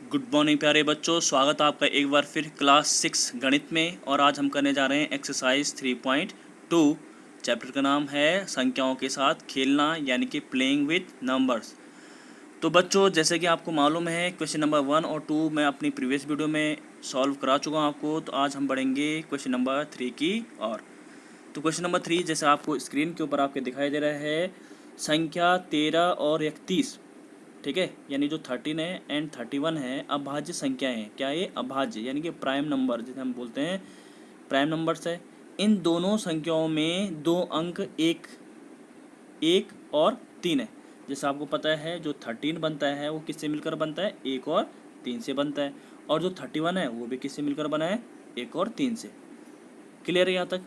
Good morning प्यारे बच्चों, स्वागत है आपका एक बार फिर क्लास 6 गणित में। और आज हम करने जा रहे हैं एक्सरसाइज 3.2। चैप्टर का नाम है संख्याओं के साथ खेलना, यानी कि प्लेइंग विथ नंबर्स। तो बच्चों, जैसे कि आपको मालूम है, क्वेश्चन नंबर 1 और 2 मैं अपनी प्रीवियस वीडियो में सॉल्व करा चुका हूँ आपको। तो आज हम बढ़ेंगे क्वेश्चन नंबर 3 की और। तो क्वेश्चन नंबर 3 जैसे आपको स्क्रीन के ऊपर आपके दिखाई दे रहा है, संख्या 13 और 31, ठीक है, यानी जो 13 है एंड 31 है, अभाज्य संख्याएं हैं। क्या ये अभाज्य, यानी कि प्राइम नंबर जिसे हम बोलते हैं, प्राइम नंबर्स है। इन दोनों संख्याओं में दो अंक एक एक और 3 है। जैसे आपको पता है, जो 13 बनता है वो किससे मिलकर बनता है, एक और 3 से बनता है। और जो 31 है वो भी किससे मिलकर बना है, एक और 3 से। क्लियर है यहाँ तक।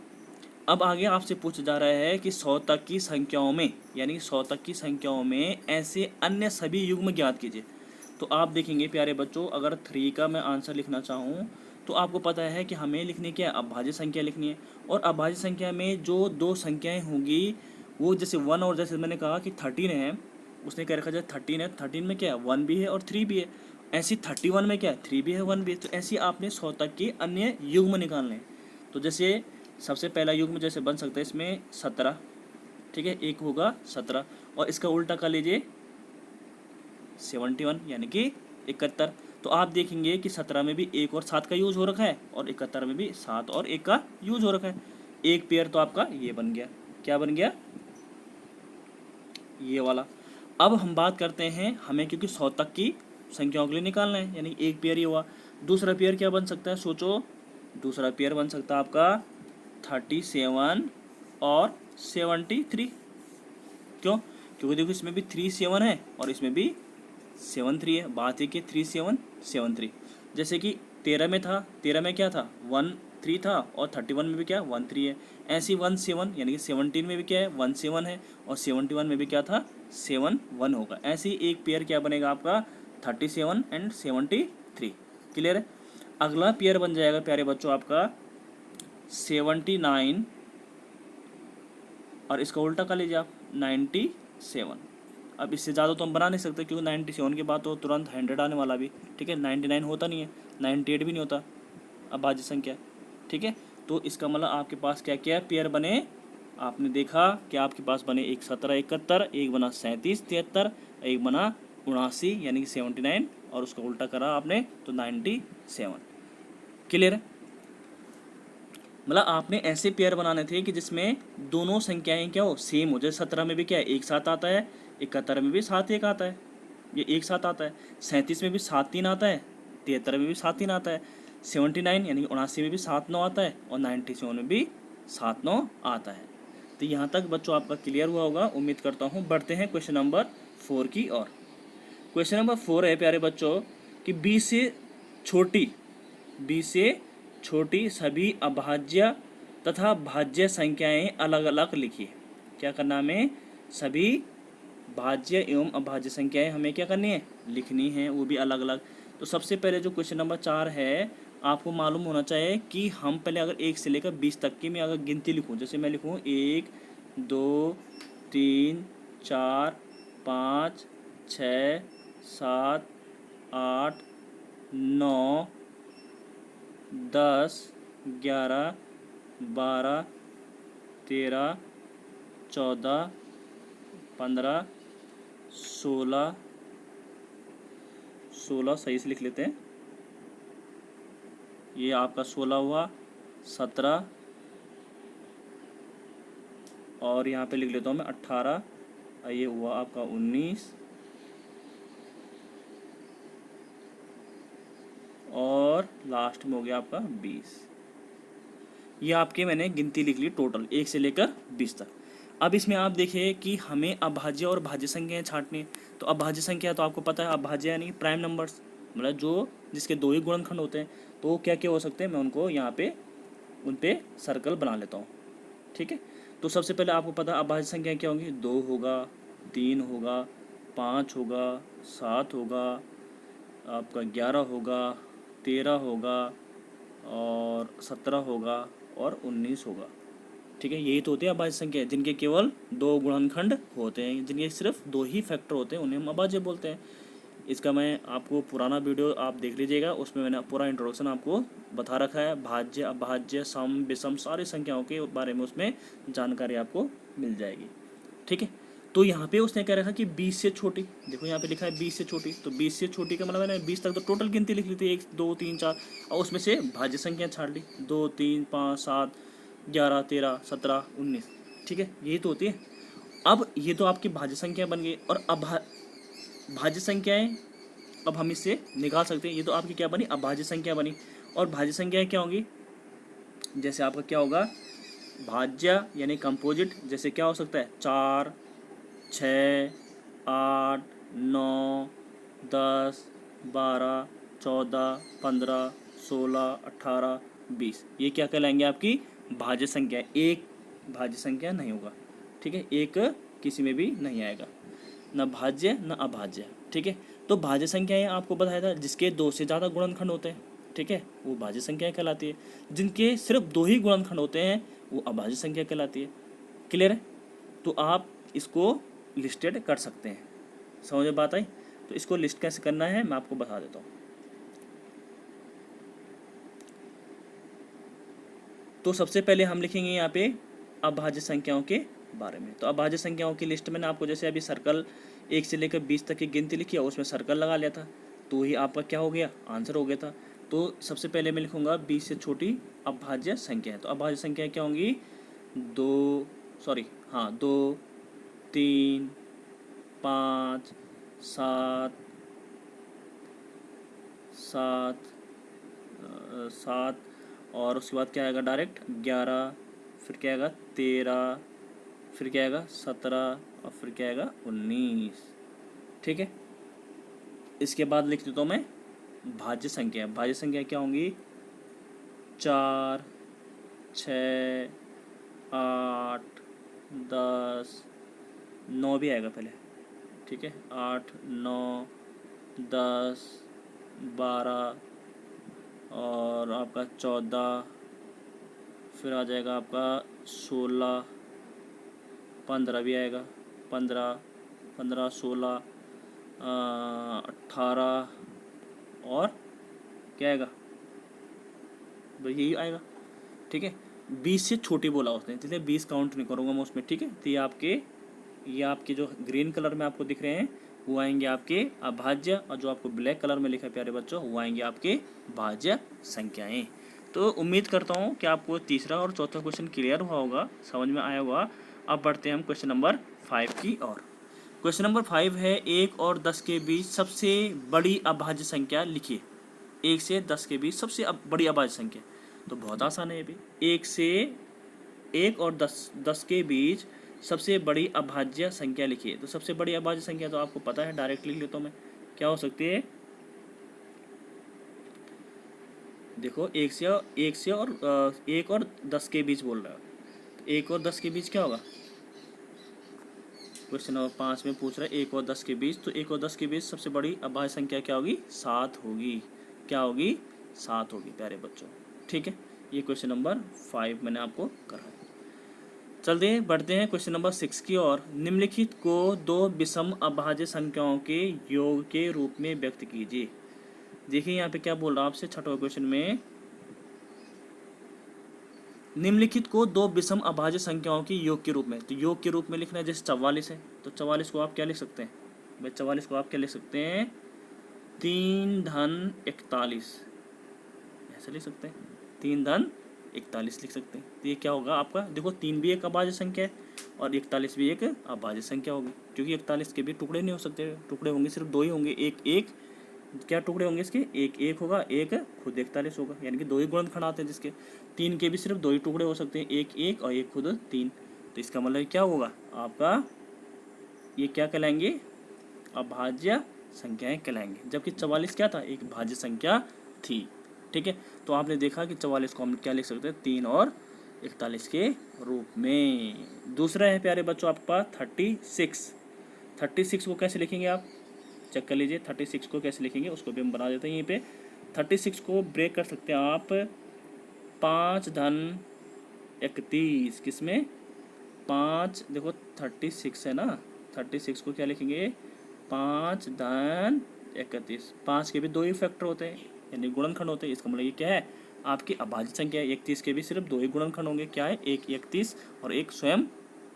अब आगे आपसे पूछा जा रहा है कि 100 तक की संख्याओं में, यानी 100 तक की संख्याओं में ऐसे अन्य सभी युग्म ज्ञात कीजिए। तो आप देखेंगे प्यारे बच्चों, अगर 3 का मैं आंसर लिखना चाहूँ तो आपको पता है कि हमें लिखनी क्या है, अभाज्य संख्या लिखनी है। और अभाज्य संख्या में जो दो संख्याएं होंगी वो जैसे 1, और जैसे मैंने कहा कि 13 है, उसने क्या रखा जाए, 13 है, 13 में क्या है, 1 भी है और 3 भी है। ऐसी 31 में क्या है, 3 भी है 1 भी है। तो ऐसी आपने 100 तक के अन्य युग्म निकालने हैं। तो जैसे सबसे पहला युग्म जैसे बन सकता है इसमें 17, ठीक है, एक होगा 17, और इसका उल्टा कर लीजिए 71, यानी कि 71। तो आप देखेंगे कि 17 में भी 1 और 7 का यूज हो रखा है, और 71 में भी 7 और 1 का यूज हो रखा है। एक पेयर तो आपका ये बन गया। क्या बन गया, ये वाला। अब हम बात करते हैं, हमें क्योंकि 100 तक की संख्याओं के लिए निकालना है, यानी एक पेयर ये हुआ। दूसरा पेयर क्या बन सकता है, सोचो। दूसरा पेयर बन सकता है आपका 37 और 73। क्यों, क्योंकि देखो इसमें भी 3 7 है और इसमें भी 7 3 है। बात है कि 3 7 7 3। जैसे कि 13 में था, 13 में क्या था, 1 3 था, और 31 में भी क्या 1 3 है। ऐसी 1 7, यानी कि 17 में भी क्या है, 1 7 है, और 71 में भी क्या था, 7 1 होगा। ऐसे ही एक पेयर क्या बनेगा आपका, 37 एंड 73। क्लियर है। अगला पेयर बन जाएगा प्यारे बच्चों आपका 79, और इसका उल्टा कर लीजिए आप 97। अब इससे ज़्यादा तो हम बना नहीं सकते, क्योंकि 97 के बाद तो तुरंत 100 आने वाला भी, ठीक है। 99 होता नहीं है, 98 भी नहीं होता अभाज्य संख्या, ठीक है। तो इसका मतलब आपके पास क्या क्या पेयर बने, आपने देखा कि आपके पास बने एक 17 71, एक बना 37 73, एक बना 79 यानी कि 79, और उसका उल्टा करा आपने तो 97। क्लियर है। मतलब आपने ऐसे पेयर बनाने थे कि जिसमें दोनों संख्याएं क्या हो, सेम हो। जैसे 17 में भी क्या है, एक साथ आता है, 71 में भी 7 1 आता है, ये एक साथ आता है। 37 में भी 7 3 आता है, 73 में भी 7 3 आता है। 79 यानी कि 79 में भी 7 9 आता है, और 97 में भी 7 9 आता है। तो यहाँ तक बच्चों आपका क्लियर हुआ होगा, उम्मीद करता हूँ। बढ़ते हैं क्वेश्चन नंबर 4 की ओर। क्वेश्चन नंबर 4 है प्यारे बच्चों कि 20 से छोटी सभी अभाज्य तथा भाज्य संख्याएं अलग अलग लिखिए। क्या करना हमें, सभी भाज्य एवं अभाज्य संख्याएं हमें क्या करनी है, लिखनी है, वो भी अलग अलग। तो सबसे पहले जो क्वेश्चन नंबर 4 है, आपको मालूम होना चाहिए कि हम पहले अगर 1 से लेकर 20 तक की मैं अगर गिनती लिखूं, जैसे मैं लिखूं 1 2 3 4 5 6 7 8 9 10 11 12 13 14 15 16 16 सही से लिख लेते हैं, ये आपका 16 हुआ, 17, और यहाँ पे लिख लेता हूँ मैं 18, ये हुआ आपका 19, और लास्ट में हो गया आपका 20। ये आपके मैंने गिनती लिख ली टोटल 1 से लेकर 20 तक। अब इसमें आप देखिए कि हमें अभाज्य और भाज्य संख्याएं छांटनी है। तो अभाज्य संख्या तो आपको पता है, अभाज्य यानी प्राइम नंबर्स, मतलब जो जिसके दो ही गुणनखंड होते हैं। तो क्या क्या हो सकते हैं, मैं उनको यहाँ पे उन पे सर्कल बना लेता हूँ, ठीक है। तो सबसे पहले आपको पता है अभाज्य संख्या क्या होंगी, 2 होगा, 3 होगा, 5 होगा, 7 होगा, आपका 11 होगा, 13 होगा, और 17 होगा, और 19 होगा, ठीक है। यही तो होती है अभाज्य संख्या, जिनके केवल दो गुणनखंड होते हैं, जिनके सिर्फ दो ही फैक्टर होते हैं, उन्हें हम अभाज्य बोलते हैं। इसका मैं आपको पुराना वीडियो आप देख लीजिएगा, उसमें मैंने पूरा इंट्रोडक्शन आपको बता रखा है। भाज्य, अभाज्य, सम, विषम सारी संख्याओं के बारे में उसमें जानकारी आपको मिल जाएगी। ठीक है, तो यहाँ पे उसने कह रखा कि 20 से छोटी, देखो यहाँ पे लिखा है 20 से छोटी, तो 20 से छोटी का मतलब मैंने 20 तक तो टोटल गिनती लिख ली थी, 1 2 3 4, और उसमें से भाज्य संख्या छाड़ ली, 2 3 5 7 11 13 17 19। ठीक है, यही तो होती है। अब ये तो आपकी भाज्य संख्या बन गई, और भाज्य संख्याएं अब हम इससे निकाल सकते हैं। ये तो आपकी क्या बनी, अभाज्य संख्या बनी। और भाज्य संख्याएं क्या होंगी, जैसे आपका क्या होगा, भाज्य यानी कंपोजिट, जैसे क्या हो सकता है 4 6 8 9 10 12 14 15 16 18 20, ये क्या कहलाएंगे आपकी भाज्य संख्या। एक भाज्य संख्या नहीं होगा। ठीक है, एक किसी में भी नहीं आएगा, न भाज्य न अभाज्य। ठीक है, तो भाज्य संख्याएं आपको बताया था जिसके 2 से ज़्यादा गुणनखंड होते हैं। ठीक है, वो भाज्य संख्याएं कहलाती है। जिनके सिर्फ 2 ही गुणनखंड होते हैं वो अभाज्य संख्या कहलाती है। क्लियर है, तो आप इसको लिस्टेड कर सकते हैं। समझ में बात आई? तो इसको लिस्ट कैसे करना है मैं आपको बता देता हूँ। तो सबसे पहले हम लिखेंगे यहाँ पे अभाज्य संख्याओं के बारे में। तो अभाज्य संख्याओं की लिस्ट मैंने आपको जैसे अभी सर्कल 1 से लेकर 20 तक की गिनती लिखी है, उसमें सर्कल लगा लिया था, तो ही आपका क्या हो गया, आंसर हो गया था। तो सबसे पहले मैं लिखूंगा 20 से छोटी अभाज्य संख्या है। तो अभाज्य संख्या क्या होंगी, 2 3 5 7 7 और उसके बाद क्या आएगा डायरेक्ट 11, फिर क्या आएगा 13, फिर क्या आएगा 17 और फिर क्या आएगा 19। ठीक है, इसके बाद लिख देता हूँ मैं भाज्य संख्या। भाज्य संख्या क्या होंगी, 4 6 8 10 9 भी आएगा पहले। ठीक है, 8 9 10 12 और आपका 14, फिर आ जाएगा आपका 16 15 भी आएगा, 15 16 18 और क्या आएगा, यही आएगा। ठीक है, 20 से छोटी बोला उसने, इसलिए 20 काउंट नहीं करूँगा मैं उसमें। ठीक है, तो ये आपके जो ग्रीन कलर में आपको दिख रहे हैं वो आएंगे आपके अभाज्य, और जो आपको ब्लैक कलर में लिखा है प्यारे बच्चों वो आएंगे आपके भाज्य संख्याएं। तो उम्मीद करता हूँ कि आपको तीसरा और चौथा क्वेश्चन क्लियर हुआ होगा, समझ में आया होगा। अब बढ़ते हैं हम क्वेश्चन नंबर 5 की ओर। क्वेश्चन नंबर 5 है 1 और 10 के बीच सबसे बड़ी अभाज्य संख्या लिखिए। 1 से 10 के बीच सबसे बड़ी अभाज्य संख्या, तो बहुत आसान है ये भी। 1 और 10 के बीच सबसे बड़ी अभाज्य संख्या लिखिए। तो सबसे बड़ी अभाज्य संख्या तो आपको पता है, डायरेक्ट लिख लेता हूँ मैं, क्या हो सकती है, देखो 1 और 10 के बीच बोल रहा है, तो 1 और 10 के बीच क्या होगा, क्वेश्चन नंबर 5 में पूछ रहा है 1 और 10 के बीच, तो 1 और 10 के बीच सबसे बड़ी अभाज्य संख्या क्या होगी, 7 होगी। क्या होगी, 7 होगी प्यारे बच्चों। ठीक है, ये क्वेश्चन नंबर 5 मैंने आपको करा। चलते हैं, बढ़ते हैं क्वेश्चन नंबर 6 की ओर। निम्नलिखित को 2 विषम अभाज्य संख्याओं के योग के रूप में व्यक्त कीजिए। देखिए यहाँ पे क्या बोल रहा है आपसे, छठवें क्वेश्चन में निम्नलिखित को 2 विषम अभाज्य संख्याओं के योग के रूप में, तो योग के रूप में लिखना है। जैसे 44 है, तो 44 को आप क्या लिख सकते हैं भाई, 44 को आप क्या लिख सकते हैं, 3 धन 41, ऐसे लिख सकते हैं, 3 धन 41 लिख सकते हैं। तो ये क्या होगा आपका, देखो 3 भी एक अभाज्य संख्या है और 41 भी एक अभाज्य संख्या होगी, क्योंकि 41 के भी टुकड़े नहीं हो सकते, टुकड़े होंगे सिर्फ 2 ही होंगे। एक क्या टुकड़े होंगे इसके, एक होगा, एक खुद 41 होगा, यानी कि 2 ही गुणनखंड आते हैं जिसके। 3 के भी सिर्फ 2 ही टुकड़े हो सकते हैं, एक और एक खुद 3। तो इसका मतलब क्या होगा आपका, ये क्या कहलाएंगे, अभाज्य संख्याएं कहलाएंगे। जबकि 44 क्या था, एक भाज्य संख्या थी। ठीक है, तो आपने देखा कि 44 को हम क्या लिख सकते हैं, 3 और 41 के रूप में। दूसरा है प्यारे बच्चों आपका 36 को कैसे लिखेंगे आप, चेक कर लीजिए। 36 को कैसे लिखेंगे उसको भी हम बना देते हैं यहीं पे। 36 को ब्रेक कर सकते हैं आप 5 धन 31, किसमें 5, देखो 36 है ना, 36 को क्या लिखेंगे 5 धन 31। 5 के भी 2 ही फैक्टर होते हैं यानी गुणनखंड होते हैं। इसका मतलब ये क्या है, आपकी अभाज्य संख्या है। 31 के भी सिर्फ 2 ही गुणनखंड होंगे, क्या है, एक 31 और एक स्वयं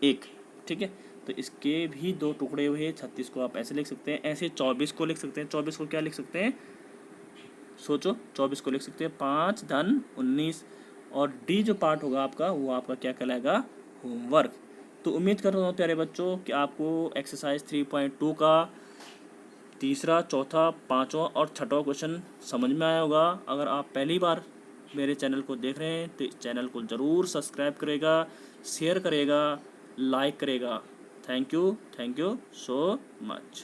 1। ठीक है, तो इसके भी 2 टुकड़े हुए। 36 को आप ऐसे लिख सकते हैं, ऐसे 24 को लिख सकते हैं। 24 को क्या लिख सकते हैं, सोचो, 24 को लिख सकते हैं 5 धन 19। और डी जो पार्ट होगा आपका, वो आपका क्या कहलाएगा, होमवर्क। तो उम्मीद कर रहा हूँ प्यारे बच्चों कि आपको एक्सरसाइज 3.2 का तीसरा, चौथा, पाँचवा और छठवां क्वेश्चन समझ में आया होगा। अगर आप पहली बार मेरे चैनल को देख रहे हैं तो इस चैनल को ज़रूर सब्सक्राइब करेगा, शेयर करेगा, लाइक करेगा। Thank you so much.